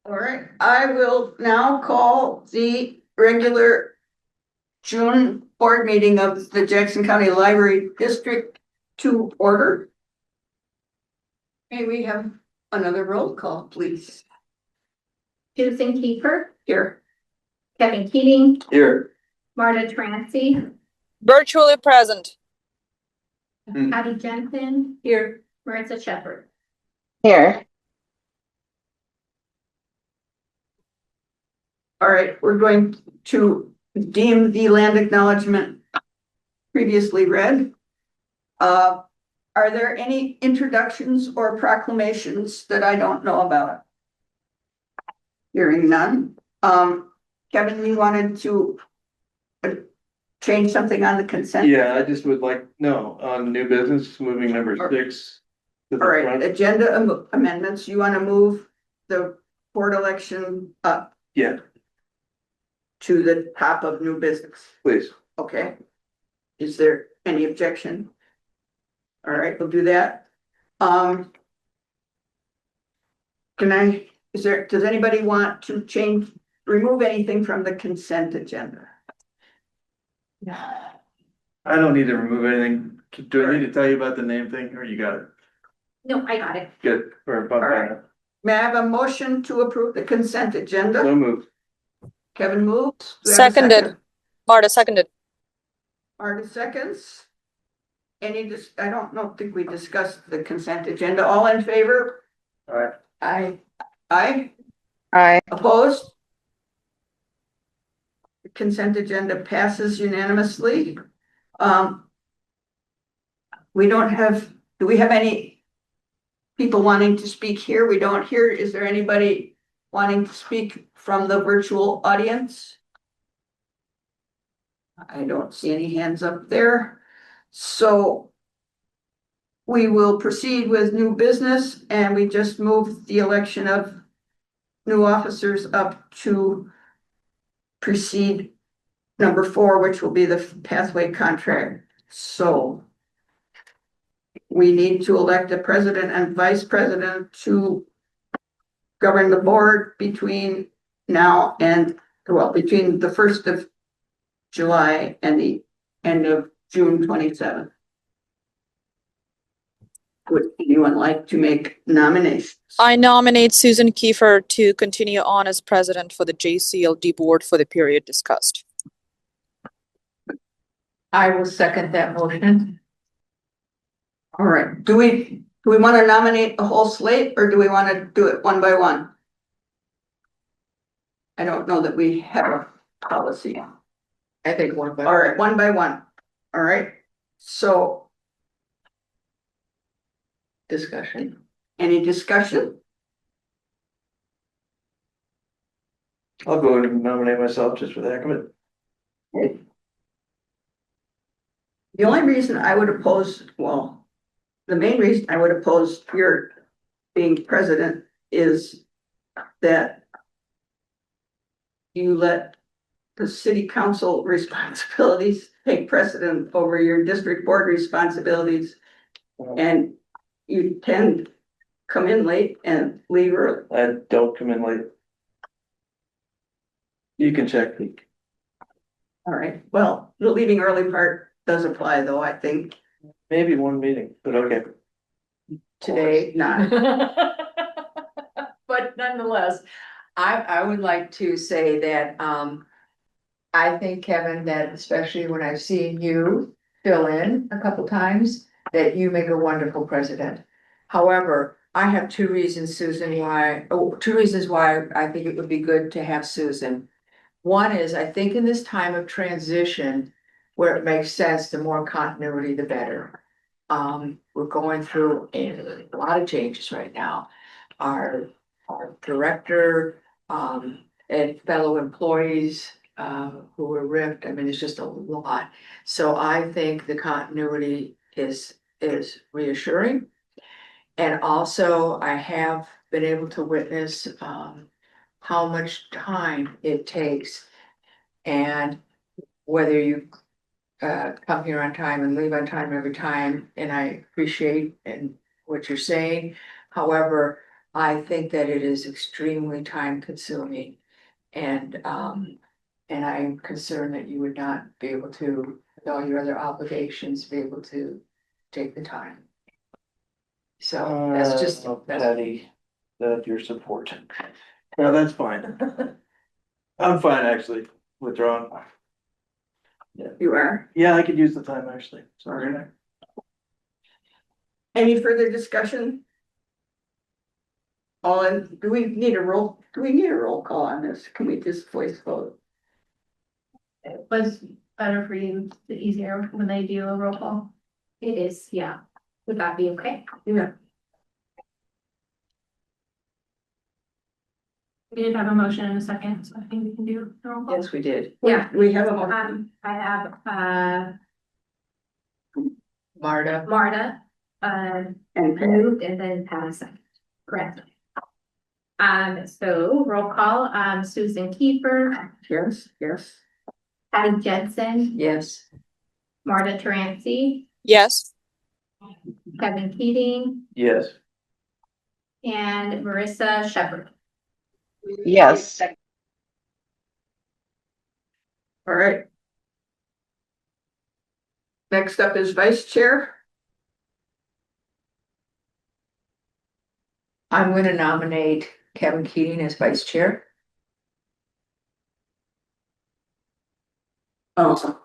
All right, I will now call the regular June board meeting of the Jackson County Library District to order. May we have another roll call, please? Susan Kiefer, Here. Kevin Keating, Here. Marta Trancy, Virtually present. Patty Jensen, Here. Marissa Shepherd. Here. All right, we're going to deem the land acknowledgement previously read. Are there any introductions or proclamations that I don't know about? Hearing none. Kevin, you wanted to change something on the consent? Yeah, I just would like, no, on new business, moving number 6. to the All right, front. agenda amendments, you want to move the board election up Yeah, to the top of new business? please. Okay. Is there any objection? All right, we'll do that. Does anybody want to remove anything from the consent agenda? I don't need to remove anything. Do I need to tell you about the name thing or you got it? No, I got it. Good. Or All right. May I have a motion to approve the consent agenda? No move. Kevin moves. Do I have a Seconded. second? Marta seconded. Marta seconds. I don't think we discussed the consent agenda. All in favor? All right. Aye. Aye. Opposed? The consent agenda passes unanimously. Do we have any people wanting to speak here? We don't hear. Is there anybody wanting to speak from the virtual audience? I don't see any hands up there. So we will proceed with new business, and we just moved the election of new officers up to precede number 4, which will be the pathway contract. So we need to elect a president and vice president to govern the board between now and, between the 1st of July and the end of June 27th. Would anyone like to make nominations? I nominate Susan Kiefer to continue on as president for the JCLD board for the period discussed. I will second that motion. All right, do we want to nominate a whole slate or do we want to do it one by one? I don't know that we have a policy. I think one by. All right, one by one. All right, so Discussion. any discussion? I'll go ahead and nominate myself just for the heck of it. The only reason I would oppose, the main reason I would oppose your being president is that you let the city council responsibilities take precedent over your district board responsibilities. And you tend to come in late and leave early. I don't come in late. You can check. All right, well, the leaving early part does apply though, I think. Maybe one meeting, but okay. Today, not. But nonetheless, I would like to say that, I think, Kevin, that especially when I've seen you fill in a couple times, that you make a wonderful president. However, I have two reasons why I think it would be good to have Susan. One is, I think in this time of transition, where it makes sense, the more continuity, the better. We're going through a lot of changes right now. Our director, and fellow employees, who were ripped, I mean, it's just a lot. So I think the continuity is reassuring. And also I have been able to witness, how much time it takes. And whether you come here on time and leave on time every time, and I appreciate what you're saying. However, I think that it is extremely time consuming. And I'm concerned that you would not be able to, with all your other obligations, be able to take the time. So that's just, Patty, that your support. No, that's fine. I'm fine, actually, withdrawing. You are. Yeah, I could use the time, actually, sorry. Any further discussion? Do we need a roll call on this? Can we just voice vote? It was better for you, the easier when they do a roll call. It is, yeah. Would that be okay? Yeah. We did have a motion in a second, so I think we can do a roll call. yes, we did. Yeah. We have a motion. I have, Marta, Marta, And moved and then Pat second. Correct. So roll call, Susan Kiefer, yes. Patty Jensen, yes. Marta Teranci, Yes. Kevin Keating, Yes. and Marissa Shepherd. Yes. All right. Next up is vice chair. I'm going to nominate Kevin Keating as vice chair. Oh,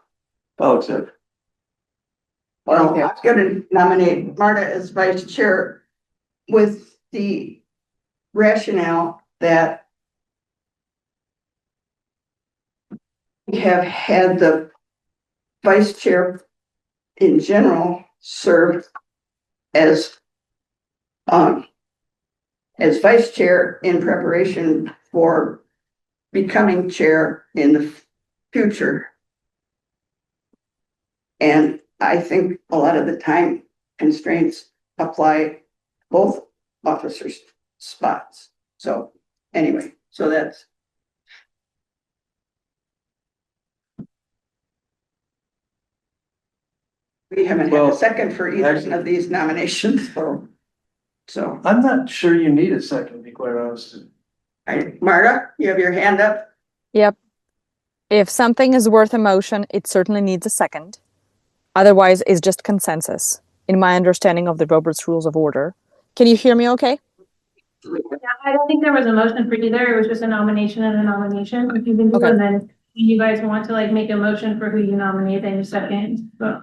I'll accept. well, I'm gonna nominate Marta as vice chair with the rationale that we have had the vice chair in general serve as vice chair in preparation for becoming chair in the future. And I think a lot of the time constraints apply both officers' spots. So anyway, so that's. We haven't had a Well, second for either actually- of these nominations, so. I'm not sure you need a second, to be quite honest. Marta, you have your hand up? Yep. If something is worth a motion, it certainly needs a second. Otherwise, it's just consensus, in my understanding of the Robert's Rules of Order. Can you hear me okay? Yeah, I don't think there was a motion for either. It was just a nomination and a nomination. If you can do, Okay. and then if you guys want to like make a motion for who you nominate, then you second. But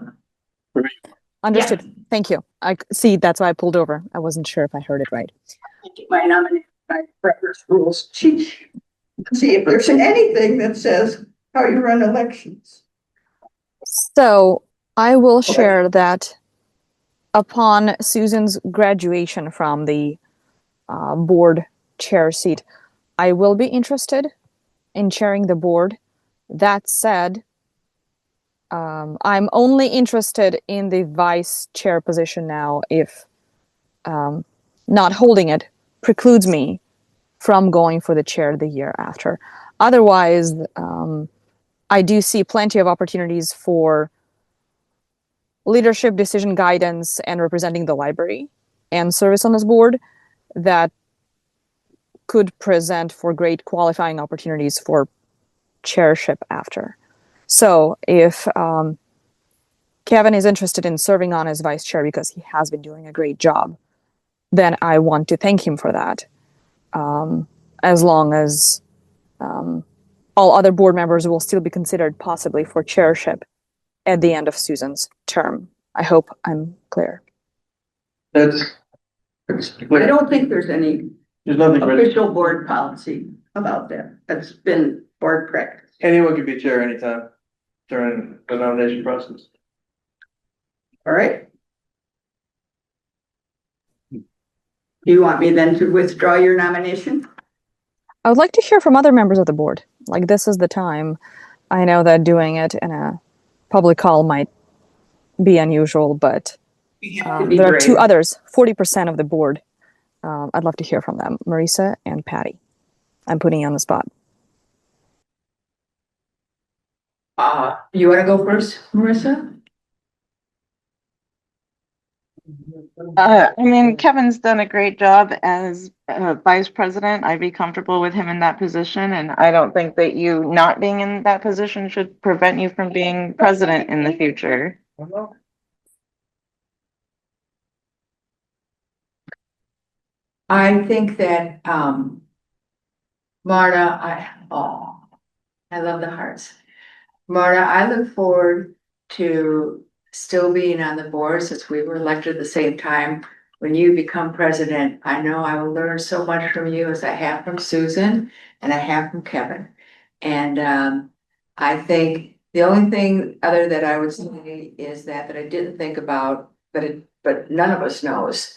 Understood. Thank you. See, that's why I pulled over. I wasn't sure if I heard it right. My nomination, my Robert's rules cheat. See if there's anything that says how you run elections. So I will share that upon Susan's graduation from the board chair seat, I will be interested in chairing the board. That said, I'm only interested in the vice chair position now if not holding it precludes me from going for the chair the year after. Otherwise, I do see plenty of opportunities for leadership, decision guidance, and representing the library and service on this board that could present for great qualifying opportunities for chairship after. So if Kevin is interested in serving on as vice chair because he has been doing a great job, then I want to thank him for that. As long as all other board members will still be considered possibly for chairship at the end of Susan's term. I hope I'm clear. That's. I don't think there's any There's nothing written. official board policy about that. That's been board practice. Anyone can be chair anytime during the nomination process. All right. Do you want me then to withdraw your nomination? I would like to hear from other members of the board. Like, this is the time. I know that doing it in a public call might be unusual, but there are two others, 40% of the board. I'd love to hear from them, Marissa and Patty. I'm putting you on the spot. You want to go first, Marissa? I mean, Kevin's done a great job as vice president. I'd be comfortable with him in that position, and I don't think that you not being in that position should prevent you from being president in the future. I think that, Marta, I love the hearts. Marta, I look forward to still being on the board since we were elected at the same time. When you become president, I know I will learn so much from you as I have from Susan and I have from Kevin. And I think the only thing other that I would say is that I didn't think about, but none of us knows.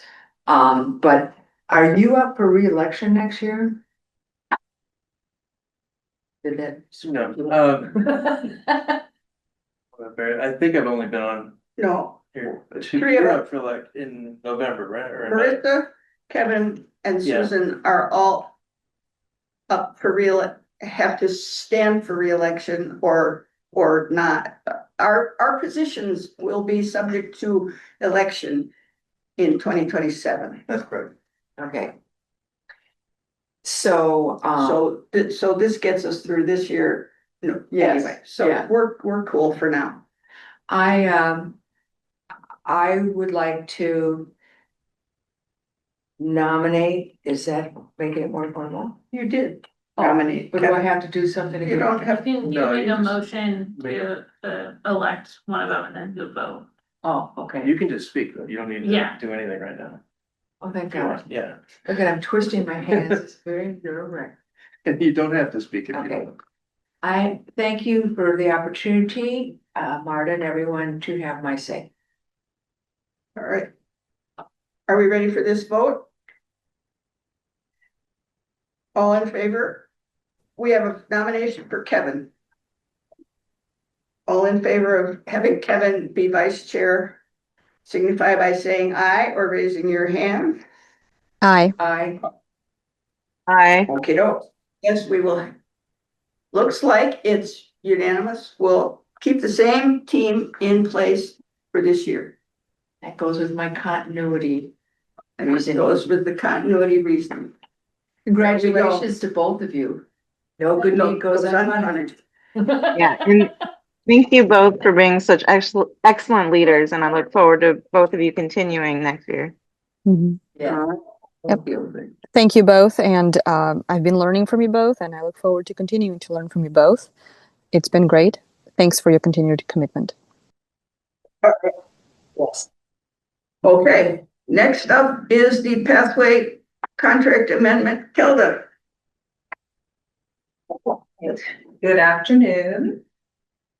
But are you up for reelection next year? Did that? No, I think I've only been on No, here, Three of you're us. up for like in November, right? Or Marissa, Kevin, and Yeah. Susan are all up for have to stand for reelection or not. Our positions will be subject to election in 2027. That's correct. Okay. So, So this gets us through this year. No, Yes, anyway, so yeah. we're cool for now. I would like to nominate, is that making it more formal? You did Oh, nominate. But do I Kevin. have to do something? You don't You have, can, No, make you a just motion make- to elect one of them and then you'll vote. Oh, okay. You can just speak, though. You don't need to Yeah. do anything right now. Oh, thank If you God. want, yeah. Look at, I'm twisting my hands. It's very nerve-wracking. And you don't have to speak if you Okay. don't. I thank you for the opportunity, Marta and everyone to have my say. all right. Are we ready for this vote? All in favor? We have a nomination for Kevin. All in favor of having Kevin be vice chair, signify by saying aye or raising your hand. Aye. I, Okay, yes, we will. Looks like it's unanimous. We'll keep the same team in place for this year. that goes with my continuity. And it goes with the continuity reason. Congratulations to both of you. No good deed goes unpunished. Yeah, and thank you both for being such excellent leaders, and I look forward to both of you continuing next year. Mhm. Yeah. Yep. Thank you. Thank you both, and I've been learning from you both, and I look forward to continuing to learn from you both. It's been great. Thanks for your continued commitment. Yes. Okay, next up is the pathway contract amendment. Tilda. Good afternoon.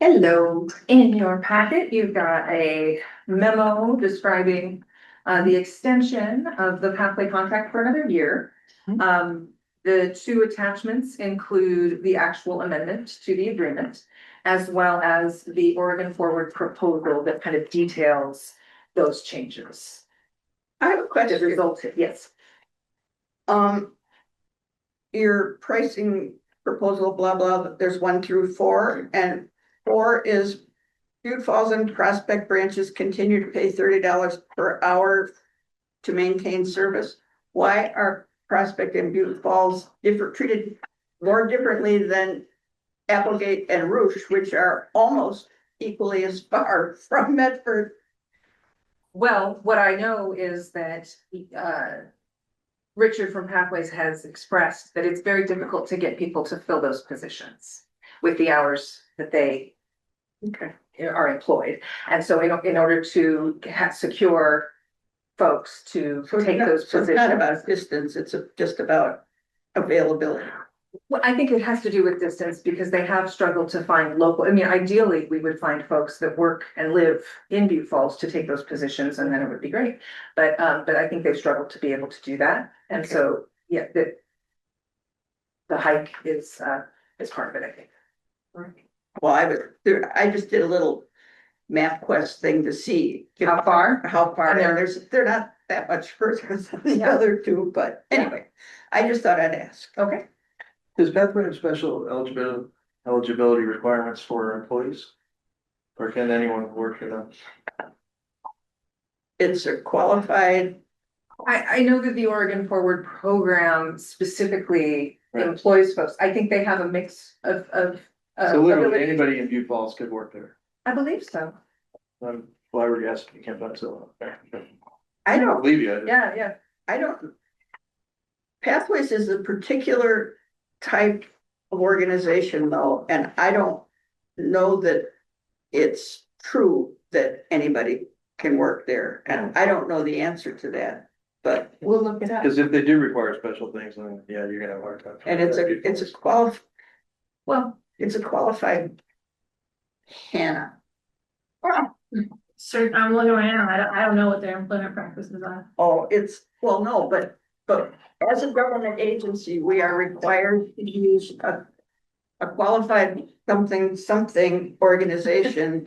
Hello. In your packet, you've got a memo describing the extension of the pathway contract for another year. The two attachments include the actual amendment to the agreement, as well as the Oregon Forward proposal that kind of details those changes. I have a That question. resulted, yes. Your pricing proposal, blah, blah, there's 1 through 4, and 4 is Butte Falls and Prospect branches continue to pay $30 per hour to maintain service. Why are Prospect and Butte Falls treated more differently than Applegate and Rouge, which are almost equally as far from Medford? Well, what I know is that Richard from Pathways has expressed that it's very difficult to get people to fill those positions with the hours that they are employed. And so in order to secure folks to take those So it's not positions. about distance, it's just about availability. Well, I think it has to do with distance because they have struggled to find local, I mean, ideally, we would find folks that work and live in Butte Falls to take those positions and then it would be great. But I think they've struggled to be able to do that. And Okay. so, yeah, the hike is part of it, I think. Well, I just did a little MapQuest thing to see. How far? How far, And and they're not that much further than the Yeah. other two, but anyway, I just thought I'd ask. Okay. Does Pathway have special eligibility requirements for employees? Or can anyone work in a? it's a qualified, I know that the Oregon Forward program specifically Right. employs folks. I think they have a mix of. So literally ability. anybody in Butte Falls could work there. I believe so. Why were you asking? You can't find so. I don't, Believe you. Yeah. I don't. Pathways is a particular type of organization though, and I don't know that it's true that anybody can work there, and I don't know the answer to that, but. We'll look it up. Because if they do require special things, then yeah, you're gonna have a hard time. And Well, it's a qualified Hannah. Sir, I'm looking right now, I don't know what their employment practices are. Oh, well, no, but as a government agency, we are required to use a qualified something organization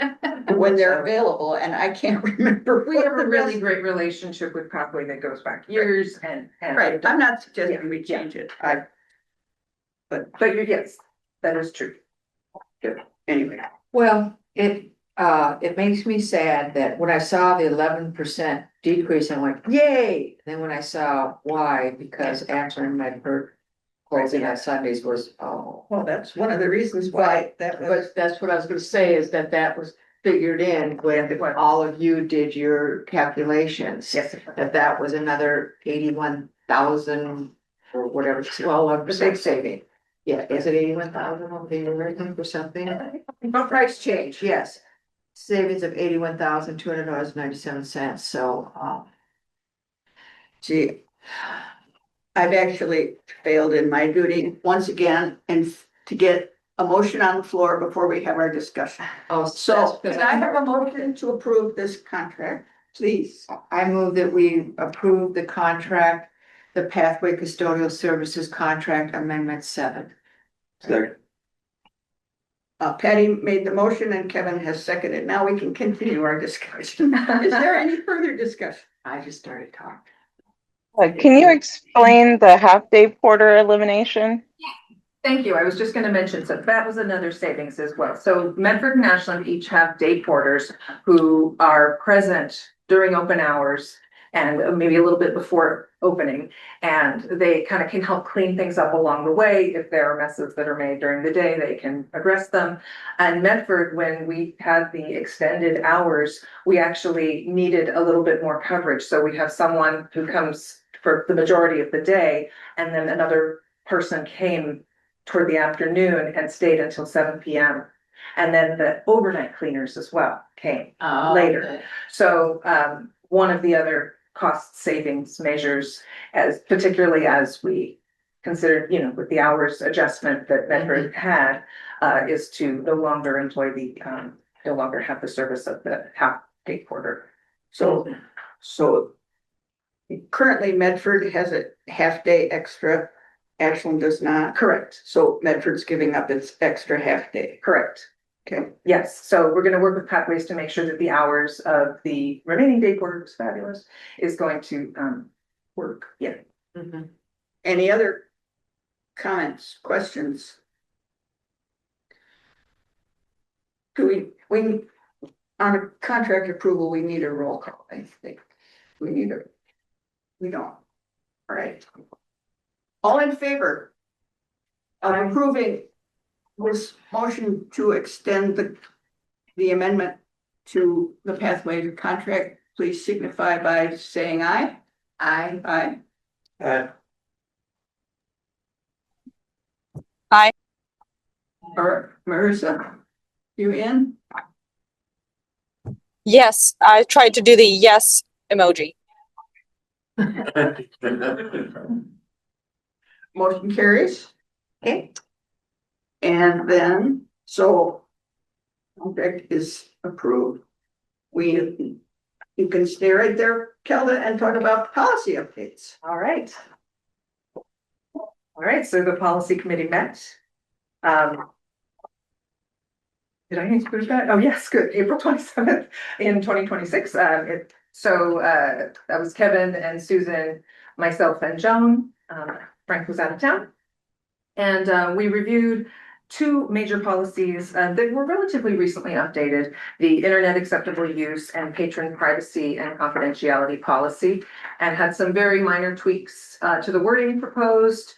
when they're available, and I can't remember. we have a really great relationship with Pathway that goes back years and. Right, I'm not suggesting we change it, But yes, that is true. anyway. Well, it makes me sad that when I saw the 11% decrease, I'm like, yay! And then when I saw why, because Akron Medford closing on Sundays was, oh. Well, that's one of the reasons why that was, But that's what I was gonna say, is that was figured in when all of you did your calculations. Yes. That was another 81,000 or whatever, well, a big saving. Yeah, is it 81,000 on the American or something? Price change, yes. Savings of $81,200.97, so, gee, I've actually failed in my duty once again, and to get a motion on the floor before we have our discussion. oh, So can I have a motion to approve this contract, please? I move that we approve the contract, the Pathway Custodial Services Contract Amendment 7. Second. Patty made the motion and Kevin has seconded. Now we can continue our discussion. Is there any further discussion? I just started talking. Can you explain the half-day porter elimination? Thank you. I was just gonna mention, so that was another savings as well. So Medford and Ashland each have day porters who are present during open hours and maybe a little bit before opening. And they kind of can help clean things up along the way. If there are messes that are made during the day, they can address them. And Medford, when we had the extended hours, we actually needed a little bit more coverage. So we have someone who comes for the majority of the day, and then another person came toward the afternoon and stayed until 7 p.m. And then the overnight cleaners as well came later. So one of the other cost savings measures, as particularly as we considered, with the hours adjustment that Medford had, is to no longer employ no longer have the service of the half-day porter. So currently Medford has a half-day extra, Ashland does not. Correct, So Medford's giving up its extra half-day. correct. Okay. Yes, so we're gonna work with Pathways to make sure that the hours of the remaining day porters, fabulous, is going to work, yeah. Any other comments, questions? Do we, on a contract approval, we need a roll call, I think. We don't. All right. All in favor of approving this motion to extend the amendment to the pathway contract, please signify by saying aye. Aye. Aye. Or Marissa, you in? Yes, I tried to do the yes emoji. Motion carries. Okay. And then, so contract is approved. You can stay right there, Kelda, and talk about policy updates. All right. All right, so the policy committee met. Did I need to push that? Oh, yes, good. April 27th in 2026. That was Kevin and Susan, myself and Joan. Frank was out of town. And we reviewed two major policies that were relatively recently updated, the internet acceptable use and patron privacy and confidentiality policy, and had some very minor tweaks to the wording proposed.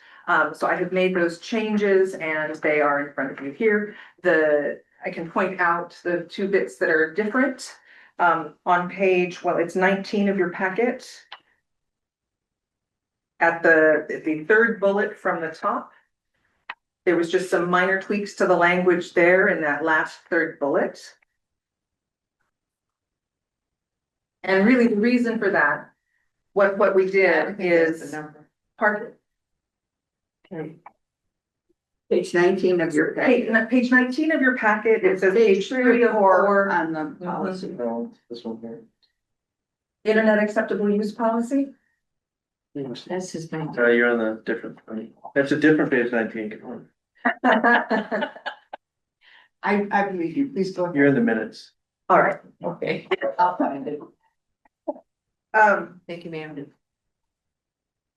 So I have made those changes and they are in front of you here. I can point out the two bits that are different on page, well, it's 19 of your packet. At the third bullet from the top, there was just some minor tweaks to the language there in that last third bullet. And really the reason for that, what we did is, pardon? Page 19 of your packet. Page 19 of your packet, it says Page 3 or 4 4 on the policy. No, this one here. internet acceptable use policy. That's his name. You're on the different, that's a different page 19. Come on. I believe you, please go ahead. You're in the minutes. All right. Okay, I'll find it. Thank you, ma'am.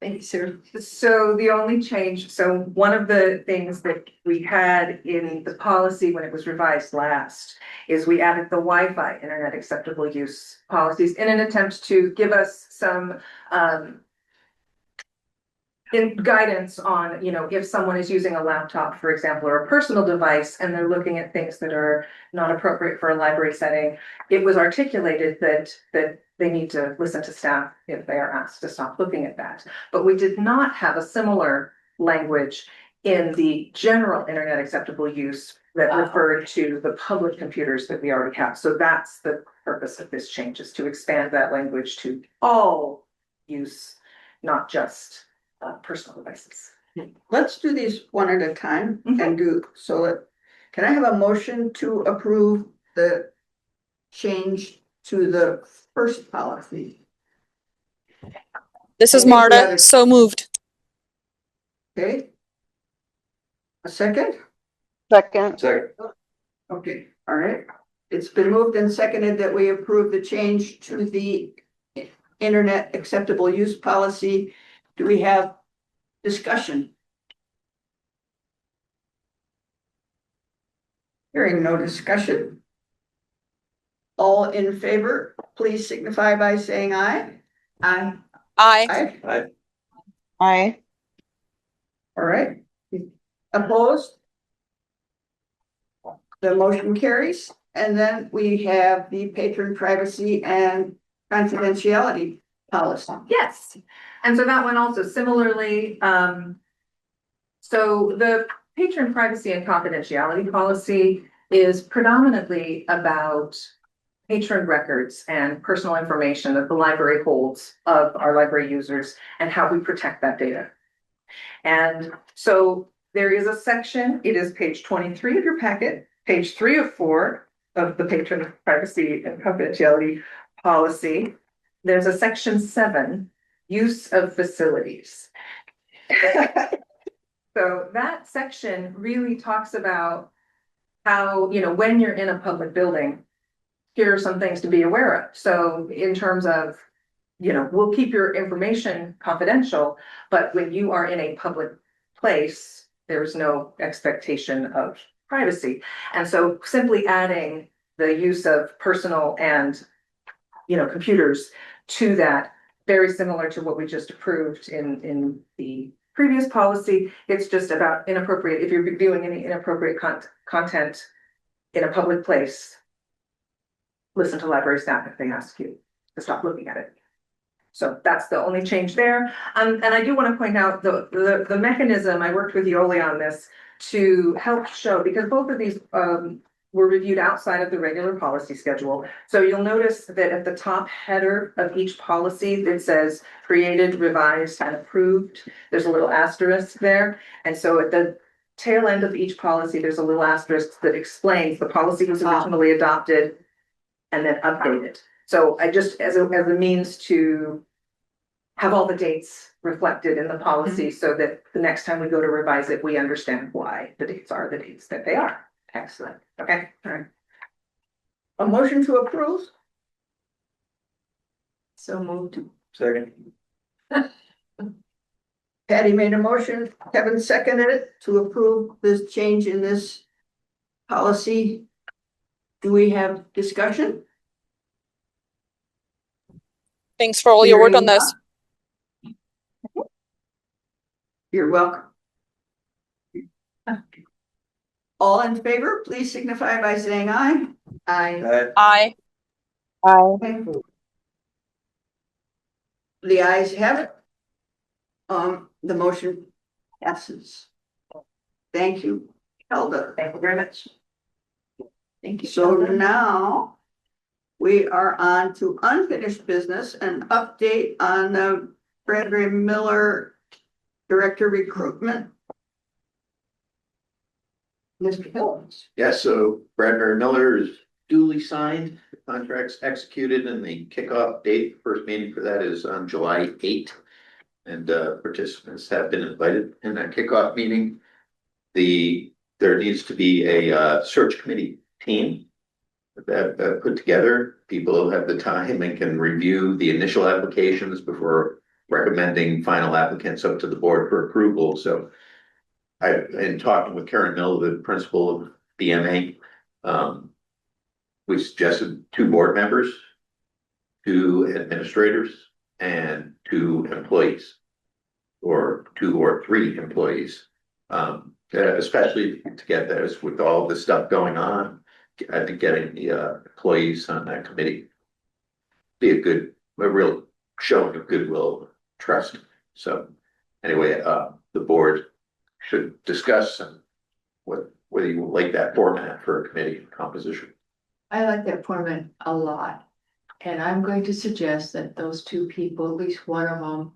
Thank you, sir. So the only change, so one of the things that we had in the policy when it was revised last is we added the Wi-Fi internet acceptable use policies in an attempt to give us some in guidance on, you know, if someone is using a laptop, for example, or a personal device, and they're looking at things that are not appropriate for a library setting, it was articulated that they need to listen to staff if they are asked to stop looking at that. But we did not have a similar language in the general internet acceptable use that referred to the public computers that we already have. So that's the purpose of this change, is to expand that language to all use, not just personal devices. Let's do these one at a time and do, can I have a motion to approve the change to the first policy? This is I think we Marta, have it. so moved. Okay? A second? Second. Second. Okay, all right. It's been moved and seconded that we approve the change to the internet acceptable use policy. Do we have discussion? Hearing no discussion. All in favor, please signify by saying aye. Aye. Aye. Aye. Aye. All right. Opposed? The motion carries. And then we have the patron privacy and confidentiality policy. Yes, and so that one also similarly, so the patron privacy and confidentiality policy is predominantly about patron records and personal information that the library holds of our library users and how we protect that data. And so there is a section, it is page 23 of your packet, page 3 of 4 of the patron privacy and confidentiality policy. There's a section 7, use of facilities. So that section really talks about how, you know, when you're in a public building, here are some things to be aware of. So in terms of, you know, we'll keep your information confidential, but when you are in a public place, there's no expectation of privacy. And so simply adding the use of personal and, you know, computers to that, very similar to what we just approved in the previous policy. It's just about inappropriate, if you're viewing any inappropriate content in a public place, listen to library staff if they ask you to stop looking at it. So that's the only change there. And I do want to point out the mechanism, I worked with Yoli on this to help show, because both of these were reviewed outside of the regular policy schedule. So you'll notice that at the top header of each policy, it says created, revised, and approved. There's a little asterisk there. And so at the tail end of each policy, there's a little asterisk that explains the policy was originally adopted and then updated. So I just, as a means to have all the dates reflected in the policy so that the next time we go to revise it, we understand why the dates are the dates that they are. Excellent. Okay, all right. A motion to approve? So moved. Second. Patty made a motion, Kevin seconded it to approve this change in this policy. Do we have discussion? Thanks for all your work on Hearing this. none. You're welcome. All in favor, please signify by saying aye. I, Aye. Okay. The ayes have it. The motion passes. Thank you, Hilda. Thank you very much. thank you. So now we are on to unfinished business and update on the Bradbury Miller Director Recruitment. Mr. Phillips. Yeah, so Bradbury Miller is duly signed, the contract's executed, and the kickoff date, first meeting for that is on July 8th. And participants have been invited in that kickoff meeting. There needs to be a search committee team that put together. People have the time and can review the initial applications before recommending final applicants up to the board for approval. So in talking with Karen Mill, the principal of BMA, we suggested 2 board members, 2 administrators, and 2 employees, or 2 or 3 employees. Especially to get those with all the stuff going on, I think getting the employees on that committee be a real showing of goodwill, trust. So anyway, the board should discuss whether you like that format for a committee composition. I like that format a lot. And I'm going to suggest that those 2 people, at least one of them,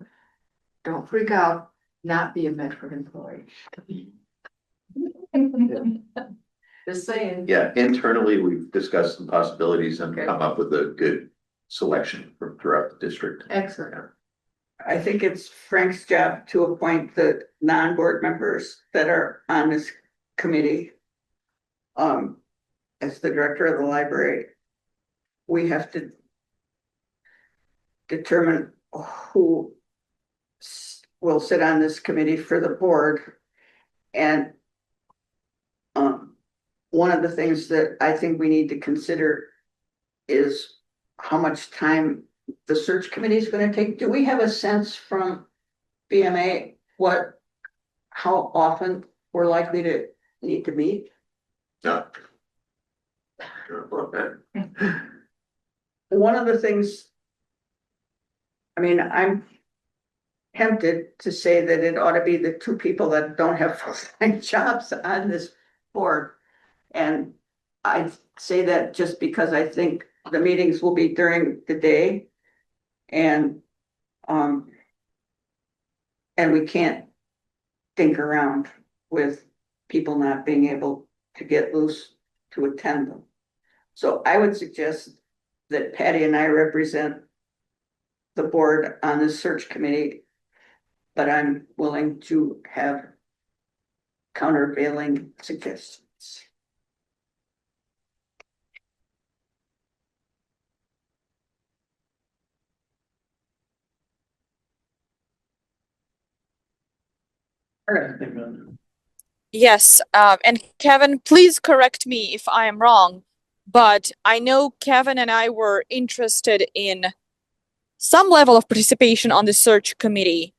don't freak out, not be a Medford employee. Just saying. Yeah, internally, we've discussed some possibilities and Okay. come up with a good selection from throughout the district. Excellent. I think it's Frank's job to appoint the non-board members that are on this committee. As the director of the library, we have to determine who will sit on this committee for the board. And one of the things that I think we need to consider is how much time the search committee is going to take. Do we have a sense from BMA how often we're likely to need to meet? No. One of the things, I mean, I'm tempted to say that it ought to be the 2 people that don't have full-time jobs on this board. And I say that just because I think the meetings will be during the day. And we can't think around with people not being able to get loose to attend them. So I would suggest that Patty and I represent the board on the search committee, but I'm willing to have countervailing suggestions. Yes, and Kevin, please correct me if I am wrong, but I know Kevin and I were interested in some level of participation on the search committee.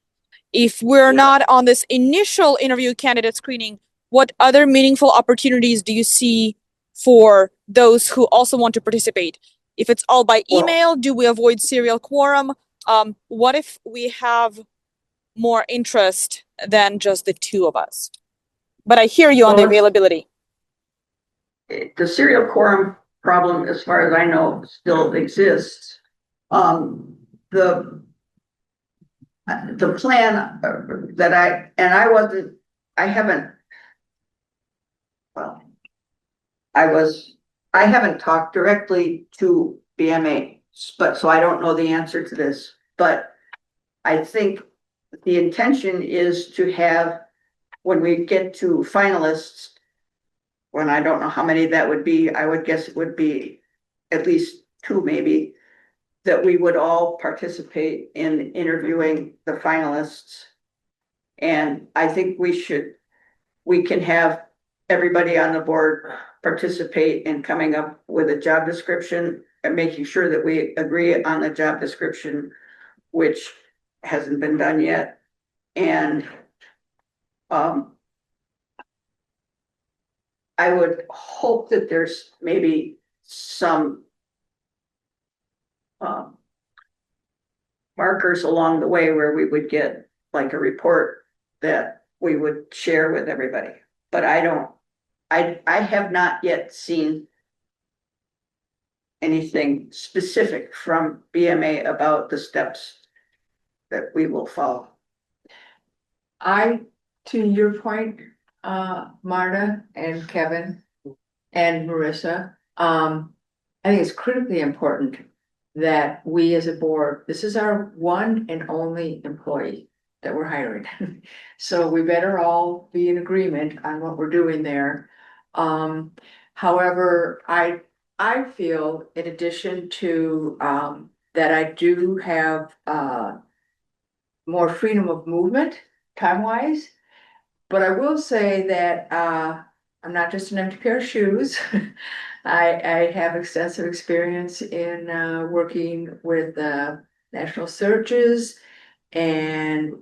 If we're not on this initial interview candidate screening, what other meaningful opportunities do you see for those who also want to participate? If it's all by email, do we avoid serial quorum? What if we have more interest than just the 2 of us? But I hear you on the Well, availability. The serial quorum problem, as far as I know, still exists. The plan that I haven't talked directly to BMA, but so I don't know the answer to this, but I think the intention is to have, when we get to finalists, when I don't know how many that would be, I would guess it would be at least 2 maybe, that we would all participate in interviewing the finalists And I think we can have everybody on the board participate in coming up with a job description and making sure that we agree on the job description, which hasn't been done yet. And I would hope that there's maybe some markers along the way where we would get like a report that we would share with everybody. But I have not yet seen anything specific from BMA about the steps that we will follow. To your point, Marta and Kevin and Marissa, I think it's critically important that we as a board, this is our one and only employee that we're hiring. So we better all be in agreement on what we're doing there. However, I feel in addition to, that I do have, more freedom of movement time-wise. But I will say that, I'm not just an empty pair of shoes. I have extensive experience in working with national searches and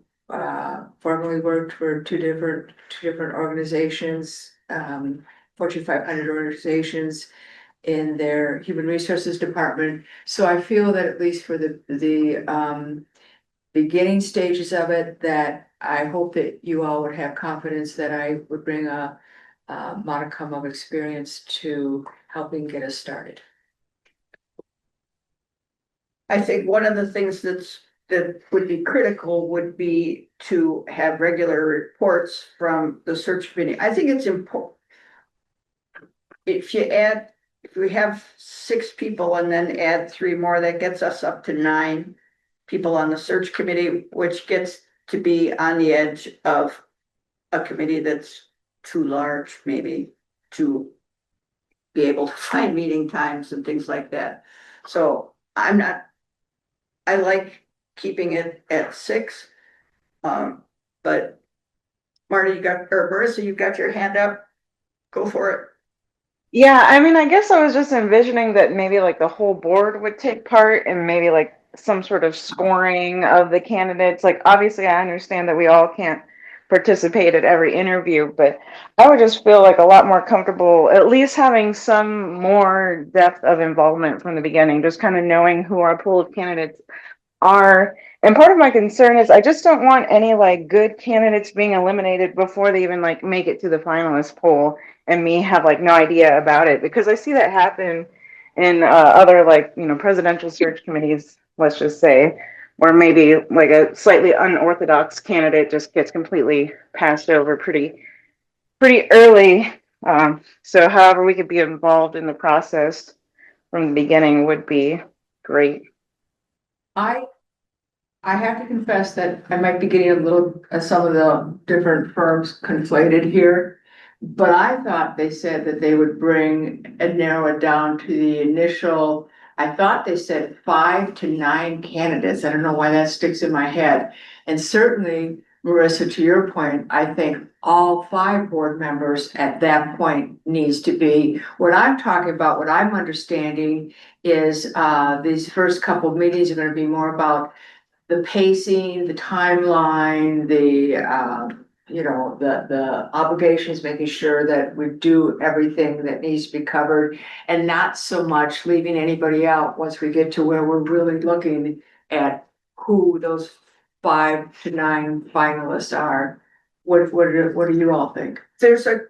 formerly worked for two different organizations, Fortune 500 organizations in their human resources department. So I feel that at least for the beginning stages of it, that I hope that you all would have confidence that I would bring a modicum of experience to helping get us started. I think one of the things that would be critical would be to have regular reports from the search committee. I think it's important. If we have 6 people and then add 3 more, that gets us up to 9 people on the search committee, which gets to be on the edge of a committee that's too large, maybe, to be able to find meeting times and things like that. So I like keeping it at 6. But Marty, Marissa, you've got your hand up. Go for it. Yeah, I mean, I guess I was just envisioning that maybe like the whole board would take part and maybe like some sort of scoring of the candidates. Like, obviously, I understand that we all can't participate at every interview, but I would just feel like a lot more comfortable at least having some more depth of involvement from the beginning, just kind of knowing who our pool of candidates are. And part of my concern is I just don't want any like good candidates being eliminated before they even like make it to the finalist poll and me have like no idea about it, because I see that happen in other like, you know, presidential search committees, let's just say, where maybe like a slightly unorthodox candidate just gets completely passed over pretty early. So however we could be involved in the process from the beginning would be great. I have to confess that I might be getting a little, some of the different firms conflated here. But I thought they said that they would bring and narrow it down to the initial, I thought they said 5 to 9 candidates. I don't know why that sticks in my head. And certainly, Marissa, to your point, I think all 5 board members at that point needs to be. What I'm talking about, what I'm understanding is these first couple of meetings are gonna be more about the pacing, the timeline, the obligations, making sure that we do everything that needs to be covered, and not so much leaving anybody out once we get to where we're really looking at who those 5 to 9 finalists are. What do you all think? There's a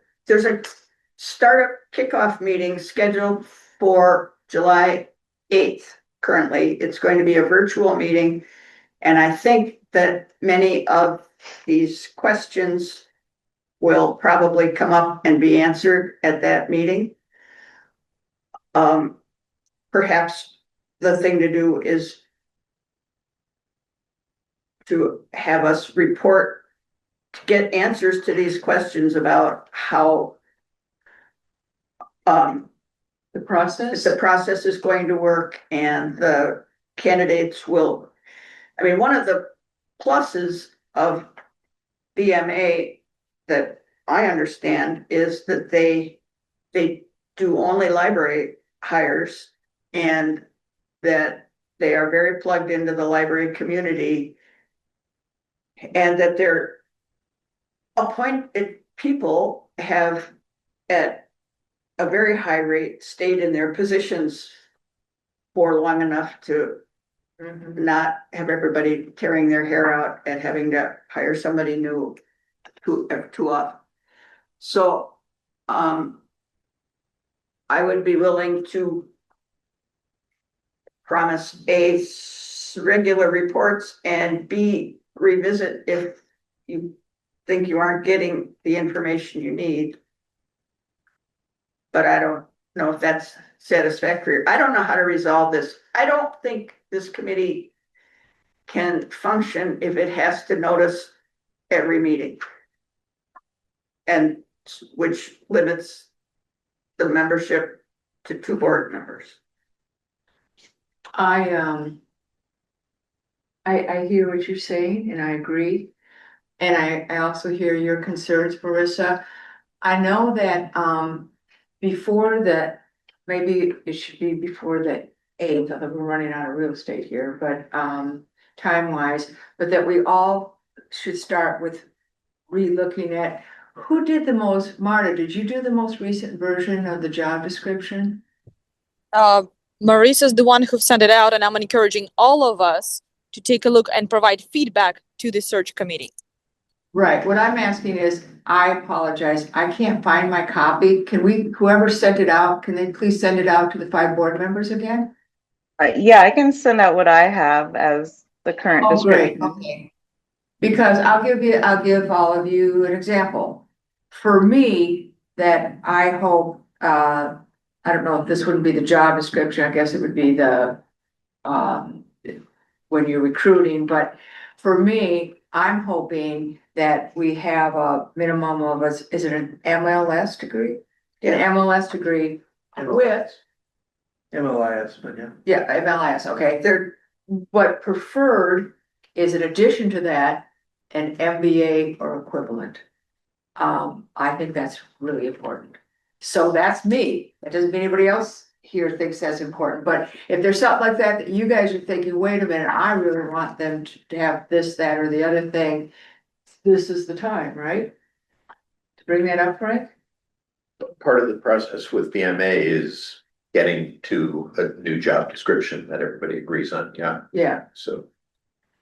startup kickoff meeting scheduled for July 8th. Currently, it's going to be a virtual meeting. And I think that many of these questions will probably come up and be answered at that meeting. Perhaps the thing to do is to have us report, to get answers to these questions about how The process? the process is going to work, and the candidates will, I mean, one of the pluses of BMA that I understand is that they do only library hires and that they are very plugged into the library community and that their appointed people have at a very high rate stayed in their positions for long enough to not have everybody tearing their hair out and having to hire somebody new too often. So, I would be willing to promise regular reports and B, revisit if you think you aren't getting the information you need. But I don't know if that's satisfactory. I don't know how to resolve this. I don't think this committee can function if it has to notice every meeting. And which limits the membership to 2 board members. I hear what you're saying and I agree. And I also hear your concerns, Marissa. I know that, before the, maybe it should be before the 8th, although we're running out of real estate here, but, time-wise, but that we all should start with re-looking at who did the most, Marta, did you do the most recent version of the job description? Marissa's the one who sent it out, and I'm encouraging all of us to take a look and provide feedback to the search committee. Right, what I'm asking is, I apologize, I can't find my copy. Can we, whoever sent it out, can they please send it out to the 5 board members again? Yeah, I can send out what I have as the current Oh, great, description. okay. Because I'll give all of you an example. For me, that I hope, I don't know if this wouldn't be the job description, I guess it would be the, when you're recruiting, but for me, I'm hoping that we have a minimum of us, is it an MLS degree? An MLS degree with, MLIS, but yeah. yeah, MLS, okay, they're, what preferred is in addition to that, an MBA or equivalent. I think that's really important. So that's me. That doesn't mean anybody else here thinks that's important, but if there's something like that that you guys are thinking, wait a minute, I really want them to have this, that, or the other thing, this is the time, right? To bring that up, Frank? Part of the process with BMA is getting to a new job description that everybody agrees on, yeah. Yeah, So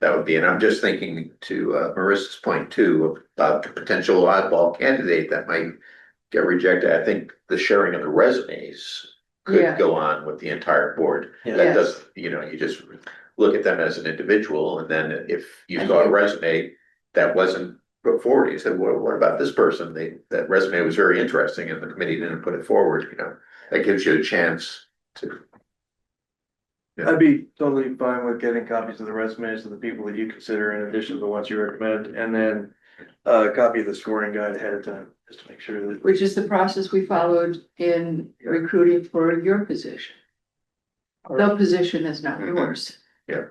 that would be, and I'm just thinking to Marissa's point too, about the potential oddball candidate that might get rejected. I think the sharing of the resumes Yeah. could go on with the entire board. Yeah. That Yes. does, you just look at them as an individual, and then if you saw a resume that wasn't put forward, you said, well, what about this person? That resume was very interesting and the committee didn't put it forward, that gives you a chance to. I'd be totally fine with getting copies of the resumes of the people that you consider in addition to the ones you recommend, and then a copy of the scoring guide ahead of time, just to make sure that. which is the process we followed in recruiting for your position. The position is not yours. Yeah.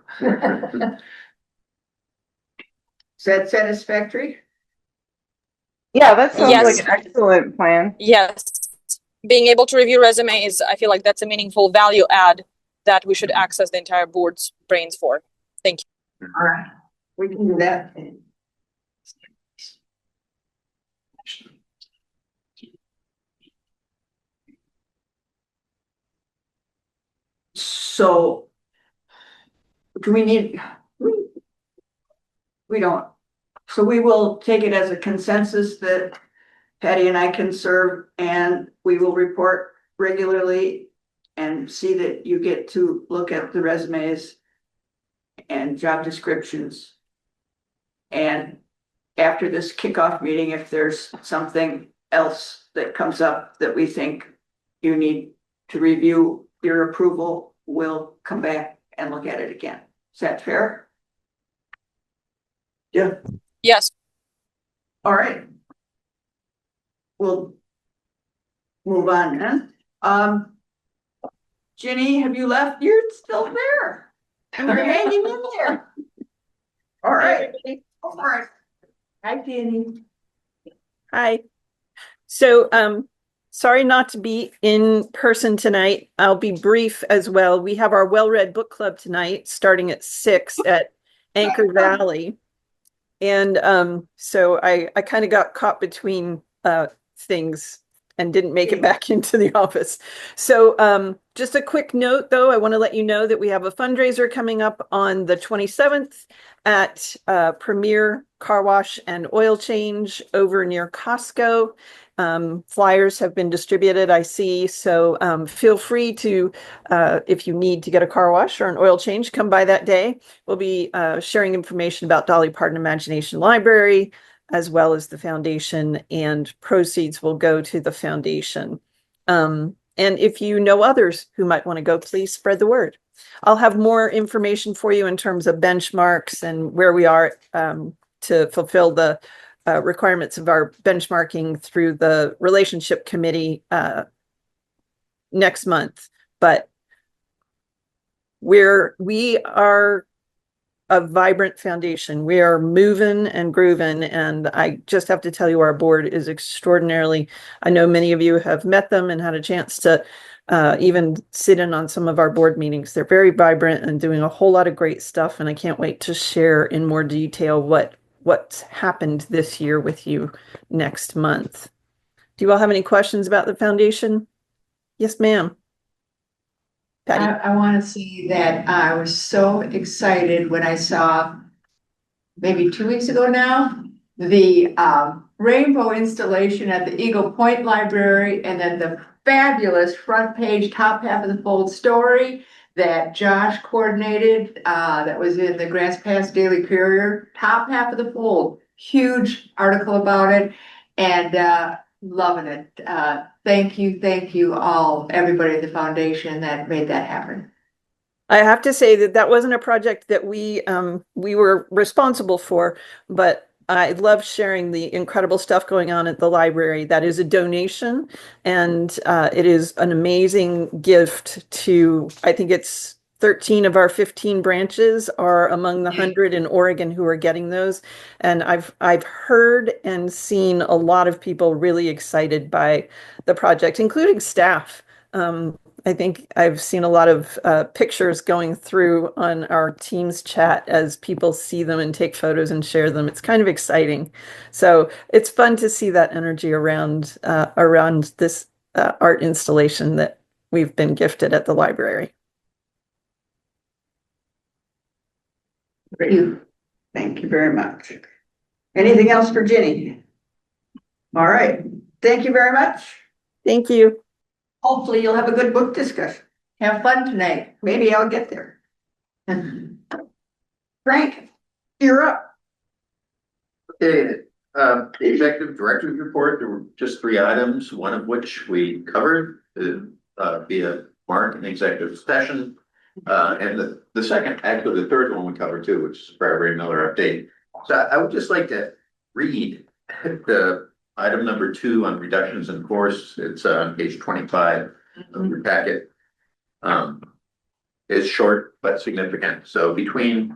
Is that satisfactory? Yeah, that sounds Yes. like an excellent plan. Yes, being able to review resumes, I feel like that's a meaningful value add that we should access the entire board's brains for. Thank you. All right, we can do that. So do we need? We don't. So we will take it as a consensus that Patty and I can serve and we will report regularly and see that you get to look at the resumes and job descriptions. And after this kickoff meeting, if there's something else that comes up that we think you need to review your approval, we'll come back and look at it again. Is that fair? Yeah. Yes. All right. We'll move on then. Ginny, have you left? You're still there. You're hanging in there. All right. All right. Hi, Danny. Hi. So, sorry not to be in person tonight. I'll be brief as well. We have our well-read book club tonight, starting at 6 at Anchor Valley. And so I kind of got caught between things and didn't make it back into the office. So just a quick note, though, I want to let you know that we have a fundraiser coming up on the 27th at Premier Car Wash and Oil Change over near Costco. Flyers have been distributed, I see. So feel free to, if you need to get a car wash or an oil change, come by that day. We'll be sharing information about Dolly Parton Imagination Library, as well as the foundation, and proceeds will go to the foundation. And if you know others who might want to go, please spread the word. I'll have more information for you in terms of benchmarks and where we are to fulfill the requirements of our benchmarking through the relationship committee next month. But we are a vibrant foundation. We are moving and grooving, and I just have to tell you, our board is extraordinarily. I know many of you have met them and had a chance to even sit in on some of our board meetings. They're very vibrant and doing a whole lot of great stuff, and I can't wait to share in more detail what's happened this year with you next month. Do you all have any questions about the foundation? Yes, ma'am. Patty. I want to say that I was so excited when I saw, maybe 2 weeks ago now, the rainbow installation at the Eagle Point Library, and then the fabulous front page, top half of the fold story that Josh coordinated, that was in the Grants Pass Daily Courier, top half of the fold, huge article about it, and loving it. Thank you all, everybody at the foundation that made that happen. I have to say that wasn't a project that we were responsible for, but I love sharing the incredible stuff going on at the library. That is a donation, and it is an amazing gift to, I think it's 13 of our 15 branches are among the 100 in Oregon who are getting those. And I've heard and seen a lot of people really excited by the project, including staff. I think I've seen a lot of pictures going through on our Teams chat as people see them and take photos and share them. It's kind of exciting. So it's fun to see that energy around this art installation that we've been gifted at the library. Great. Thank you very much. Anything else for Ginny? All right. Thank you very much. Thank you. Hopefully you'll have a good book discussion. Have fun tonight. Maybe I'll get there. Frank, you're up. Okay, the executive director's report, there were just 3 items, one of which we covered via Mark in executive session. And the second, actually the third one we covered too, which is Barbara Miller update. So I would just like to read the item number 2 on reductions in force. It's on page 25 of your packet. It's short but significant. So between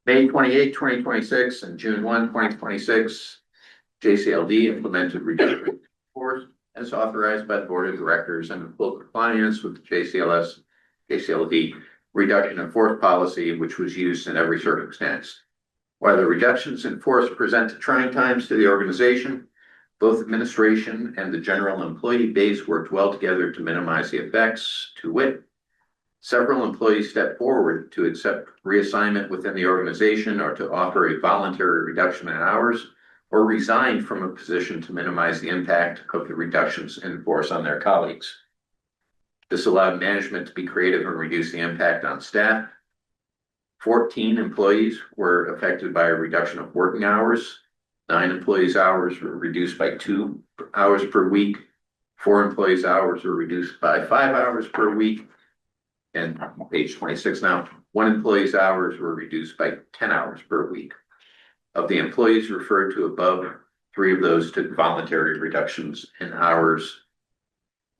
May 28, 2026 and June 1, 2026, JCLD implemented reduction in force as authorized by the board of directors and in full compliance with the JCLD reduction in force policy, which was used in every circumstance. While the reductions in force present trying times to the organization, both administration and the general employee base worked well together to minimize the effects. To wit, several employees stepped forward to accept reassignment within the organization or to offer a voluntary reduction in hours, or resigned from a position to minimize the impact of the reductions in force on their colleagues. This allowed management to be creative and reduce the impact on staff. 14 employees were affected by a reduction of working hours. 9 employees' hours were reduced by 2 hours per week. 4 employees' hours were reduced by 5 hours per week. And page 26 now, 1 employee's hours were reduced by 10 hours per week. Of the employees referred to above, 3 of those took voluntary reductions in hours.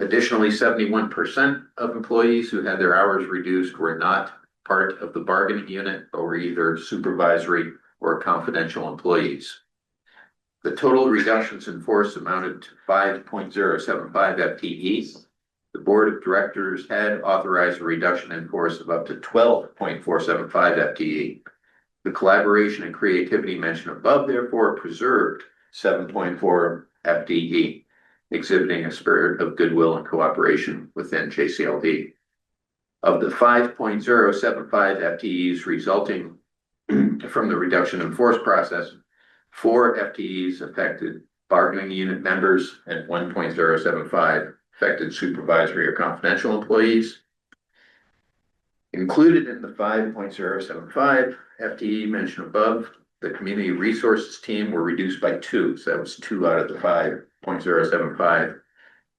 Additionally, 71% of employees who had their hours reduced were not part of the bargaining unit, but were either supervisory or confidential employees. The total reductions in force amounted to 5.075 FTEs. The board of directors had authorized a reduction in force of up to 12.475 FTE. The collaboration and creativity mentioned above therefore preserved 7.4 FTE, exhibiting a spirit of goodwill and cooperation within JCLD. Of the 5.075 FTEs resulting from the reduction in force process, 4 FTEs affected bargaining unit members and 1.075 affected supervisory or confidential employees. Included in the 5.075 FTE mentioned above, the community resources team were reduced by 2. So that was 2 out of the 5.075.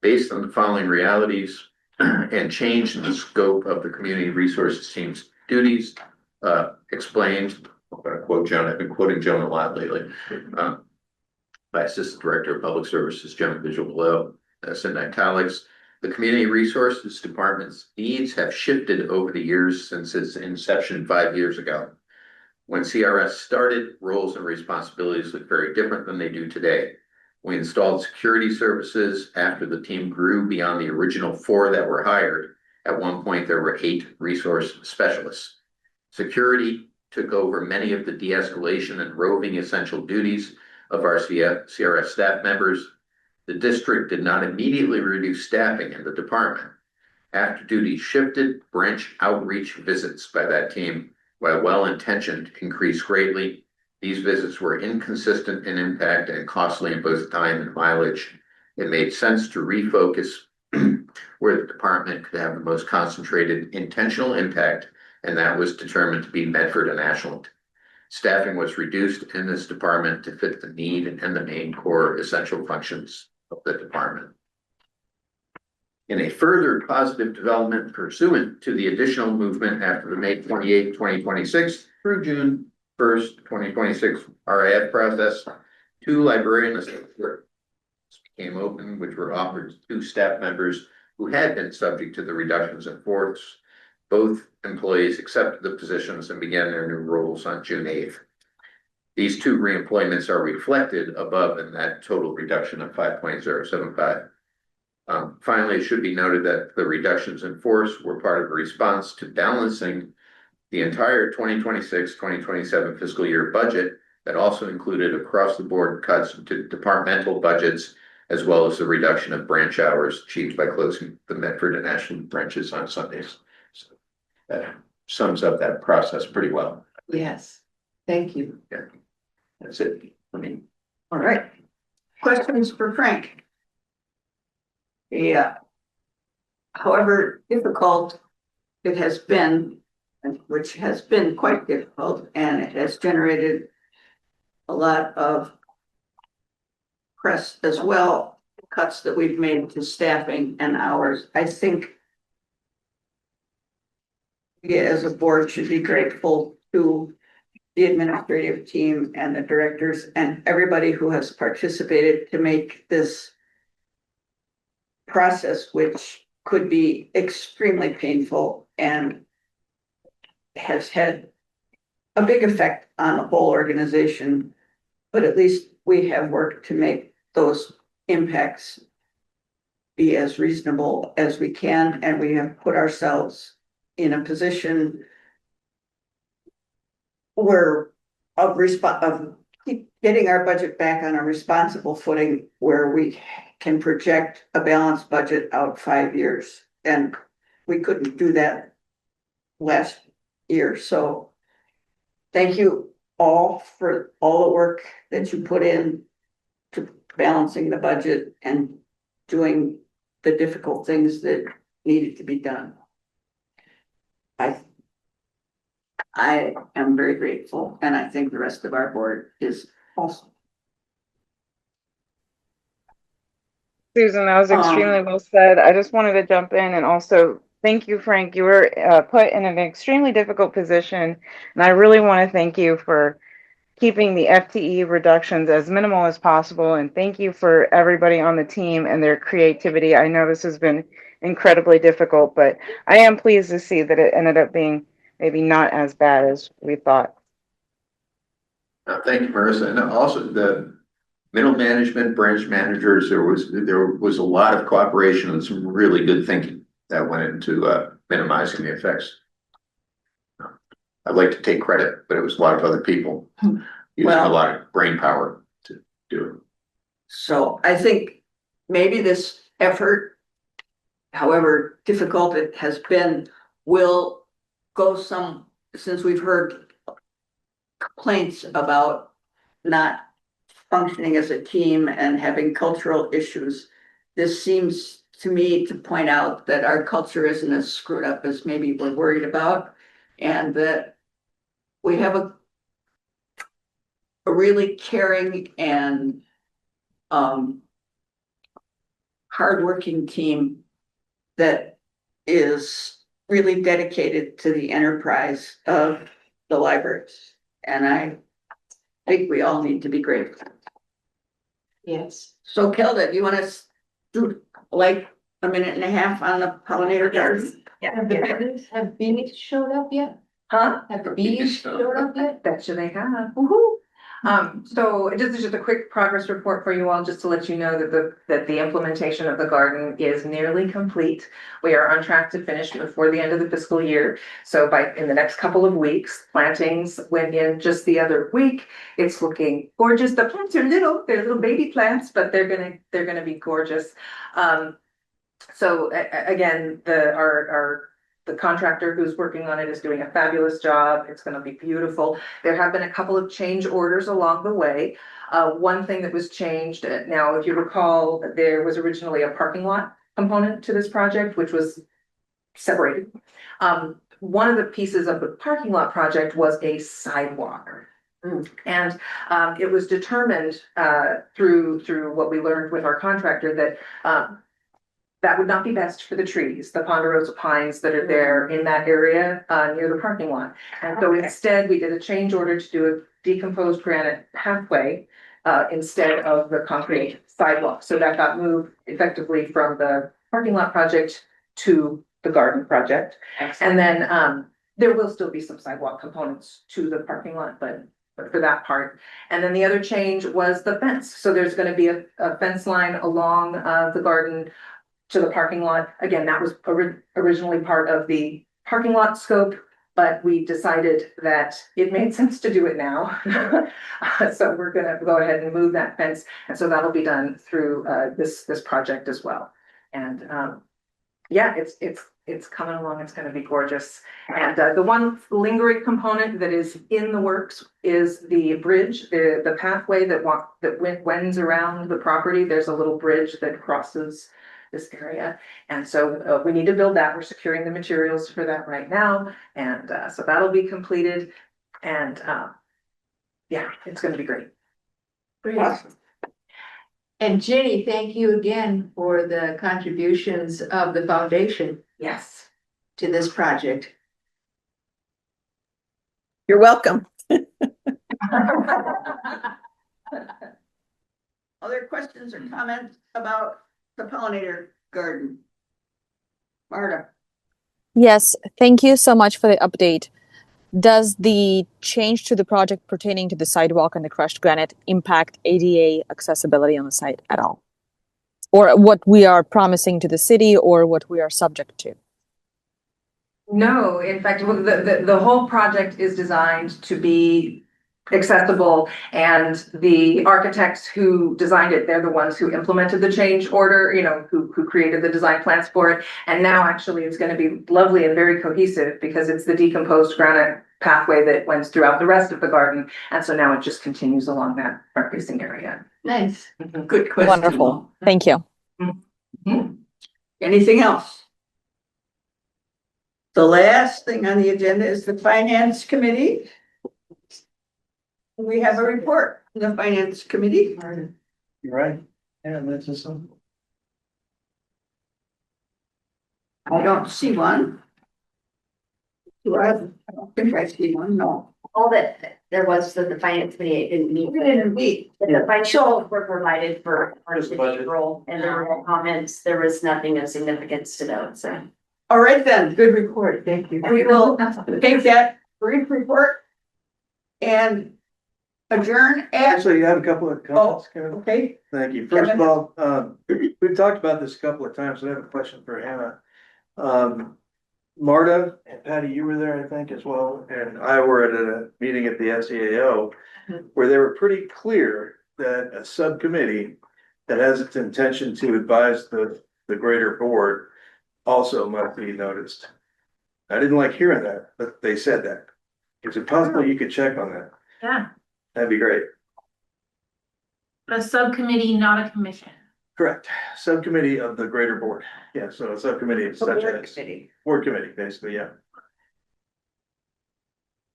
Based on the following realities and change in the scope of the community resources team's duties, explained, I'm going to quote Joan, I've been quoting Joan a lot lately, by Assistant Director of Public Services, Joan Visual below, that's in italics. The Community Resources Department's needs have shifted over the years since its inception 5 years ago. When CRS started, roles and responsibilities looked very different than they do today. We installed security services after the team grew beyond the original 4 that were hired. At one point, there were 8 resource specialists. Security took over many of the de-escalation and roving essential duties of our CRS staff members. The district did not immediately reduce staffing in the department. After duties shifted, branch outreach visits by that team, while well-intentioned, increased greatly. These visits were inconsistent in impact and costly in both time and mileage. It made sense to refocus where the department could have the most concentrated intentional impact, and that was determined to be Medford and Ashland. Staffing was reduced in this department to fit the need and the main core essential functions of the department. In a further positive development pursuant to the additional movement after the May 28, 2026 through June 1st, 2026 RIF process, 2 librarian assistants became open, which were offered to 2 staff members who had been subject to the reductions in force. Both employees accepted the positions and began their new roles on June 8th. These 2 reemployments are reflected above in that total reduction of 5.075. Finally, it should be noted that the reductions in force were part of a response to balancing the entire 2026-2027 fiscal year budget that also included across the board cuts to departmental budgets, as well as the reduction of branch hours achieved by closing the Medford and Ashland branches on Sundays. So that sums up that process pretty well. Yes, thank you. Yeah. That's it for me. All right. Questions for Frank? Yeah. However difficult it has been, which has been quite difficult, and it has generated a lot of press as well, cuts that we've made to staffing and hours. I think we as a board should be grateful to the administrative team and the directors and everybody who has participated to make this process, which could be extremely painful and has had a big effect on the whole organization, but at least we have worked to make those impacts be as reasonable as we can, and we have put ourselves in a position where of keep getting our budget back on a responsible footing where we can project a balanced budget out 5 years. And we couldn't do that last year. So thank you all for all the work that you put in to balancing the budget and doing the difficult things that needed to be done. I am very grateful, and I think the rest of our board is also. Susan, that was extremely well said. I just wanted to jump in and also thank you, Frank. You were put in an extremely difficult position, and I really want to thank you for keeping the FTE reductions as minimal as possible. And thank you for everybody on the team and their creativity. I know this has been incredibly difficult, but I am pleased to see that it ended up being maybe not as bad as we thought. Thank you, Marissa. And also the middle management, branch managers, there was a lot of cooperation and some really good thinking that went into minimizing the effects. I'd like to take credit, but it was a lot of other people using a Well- lot of brain power to do it. So I think maybe this effort, however difficult it has been, will go since we've heard complaints about not functioning as a team and having cultural issues. This seems to me to point out that our culture isn't as screwed up as maybe we're worried about, and that we have a really caring and hardworking team that is really dedicated to the enterprise of the libraries. And I think we all need to be grateful. Yes. So Kelda, do you want to do like a minute and a half on the pollinator garden? Have bees showed up yet? Huh? Have the bees showed up yet? Bet you they have. Woohoo! So just a quick progress report for you all, just to let you know that the implementation of the garden is nearly complete. We are on track to finish before the end of the fiscal year. So in the next couple of weeks, plantings went in just the other week. It's looking gorgeous. The plants are they're little baby plants, but they're gonna be gorgeous. So again, the contractor who's working on it is doing a fabulous job. It's going to be beautiful. There have been a couple of change orders along the way. One thing that was changed, now, if you recall, there was originally a parking lot component to this project, which was separated. One of the pieces of the parking lot project was a sidewalk. And it was determined through what we learned with our contractor that would not be best for the trees, the ponderosa pines that are there in that area near the parking lot. And so instead, we did a change order to do a decomposed granite pathway instead of the concrete sidewalk. So that got moved effectively from the parking lot project to the garden project. And then there will still be some sidewalk components to the parking lot, but for that part. And then the other change was the fence. So there's going to be a fence line along the garden to the parking lot. Again, that was originally part of the parking lot scope, but we decided that it made sense to do it now. So we're gonna go ahead and move that fence. And so that'll be done through this project as well. And yeah, it's coming along. It's gonna be gorgeous. And the one lingering component that is in the works is the bridge, the pathway that winds around the property. There's a little bridge that crosses this area. And so we need to build that. We're securing the materials for that right now. And so that'll be completed. And yeah, it's going to be great. Great. And Jenny, thank you again for the contributions of the foundation Yes. to this project. You're welcome. Other questions or comments about the pollinator garden? Marta? Yes, thank you so much for the update. Does the change to the project pertaining to the sidewalk and the crushed granite impact ADA accessibility on the site at all? Or what we are promising to the city or what we are subject to? No, in fact, the whole project is designed to be accessible, and the architects who designed it, they're the ones who implemented the change order, who created the design plans for it. And now actually it's going to be lovely and very cohesive because it's the decomposed granite pathway that went throughout the rest of the garden. And so now it just continues along that front facing area. Nice. Good question. Wonderful. Thank you. Anything else? The last thing on the agenda is the finance committee. We have a report from the finance committee. You're right. Yeah, that's just something. I don't see one. Do I don't think I see one, no. All that there was that the finance committee didn't meet. We didn't meet. The financials were provided for Just the budget. April, and there were no comments. There was nothing of significance to note, so. All right then, good report, thank you. We will take that brief report and adjourn at, Actually, you have a couple of comments, Kevin? okay, Thank you. First of Kevin? all, we've talked about this a couple of times, so I have a question for Hannah. Marta and Patty, you were there, I think, as well, and I were at a meeting at the SEAO where they were pretty clear that a subcommittee that has its intention to advise the greater board also must be noticed. I didn't like hearing that, but they said that. Is it possible you could check on that? Yeah, That'd be great. a subcommittee, not a commission. Correct. Subcommittee of the greater board. Yeah, so a subcommittee of such Board as committee. board committee, basically, yeah.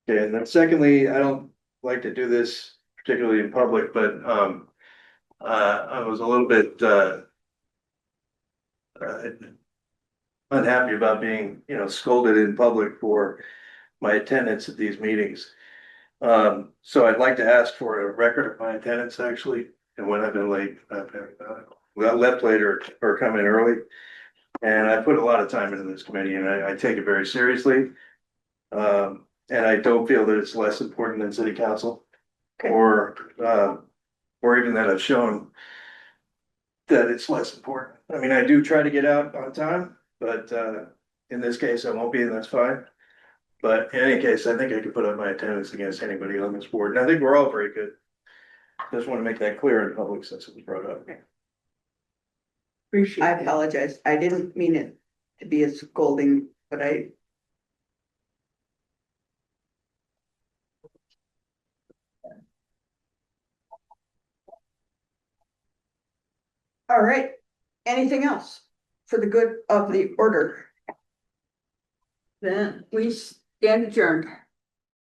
Okay, and then secondly, I don't like to do this particularly in public, but I was a little bit unhappy about being, scolded in public for my attendance at these meetings. So I'd like to ask for a record of my attendance actually, and when I've been late, left late or come in early. And I put a lot of time into this committee and I take it very seriously. And I don't feel that it's less important than city council. Or even that I've shown that it's less important. I mean, I do try to get out on time, but in this case, I won't be, and that's fine. But in any case, I think I could put up my attendance against anybody on this board, and I think we're all very good. Just want to make that clear in public since it was brought up. I apologize. I didn't mean it to be a scolding, but all right. Anything else for the good of the order? Then we stand adjourned.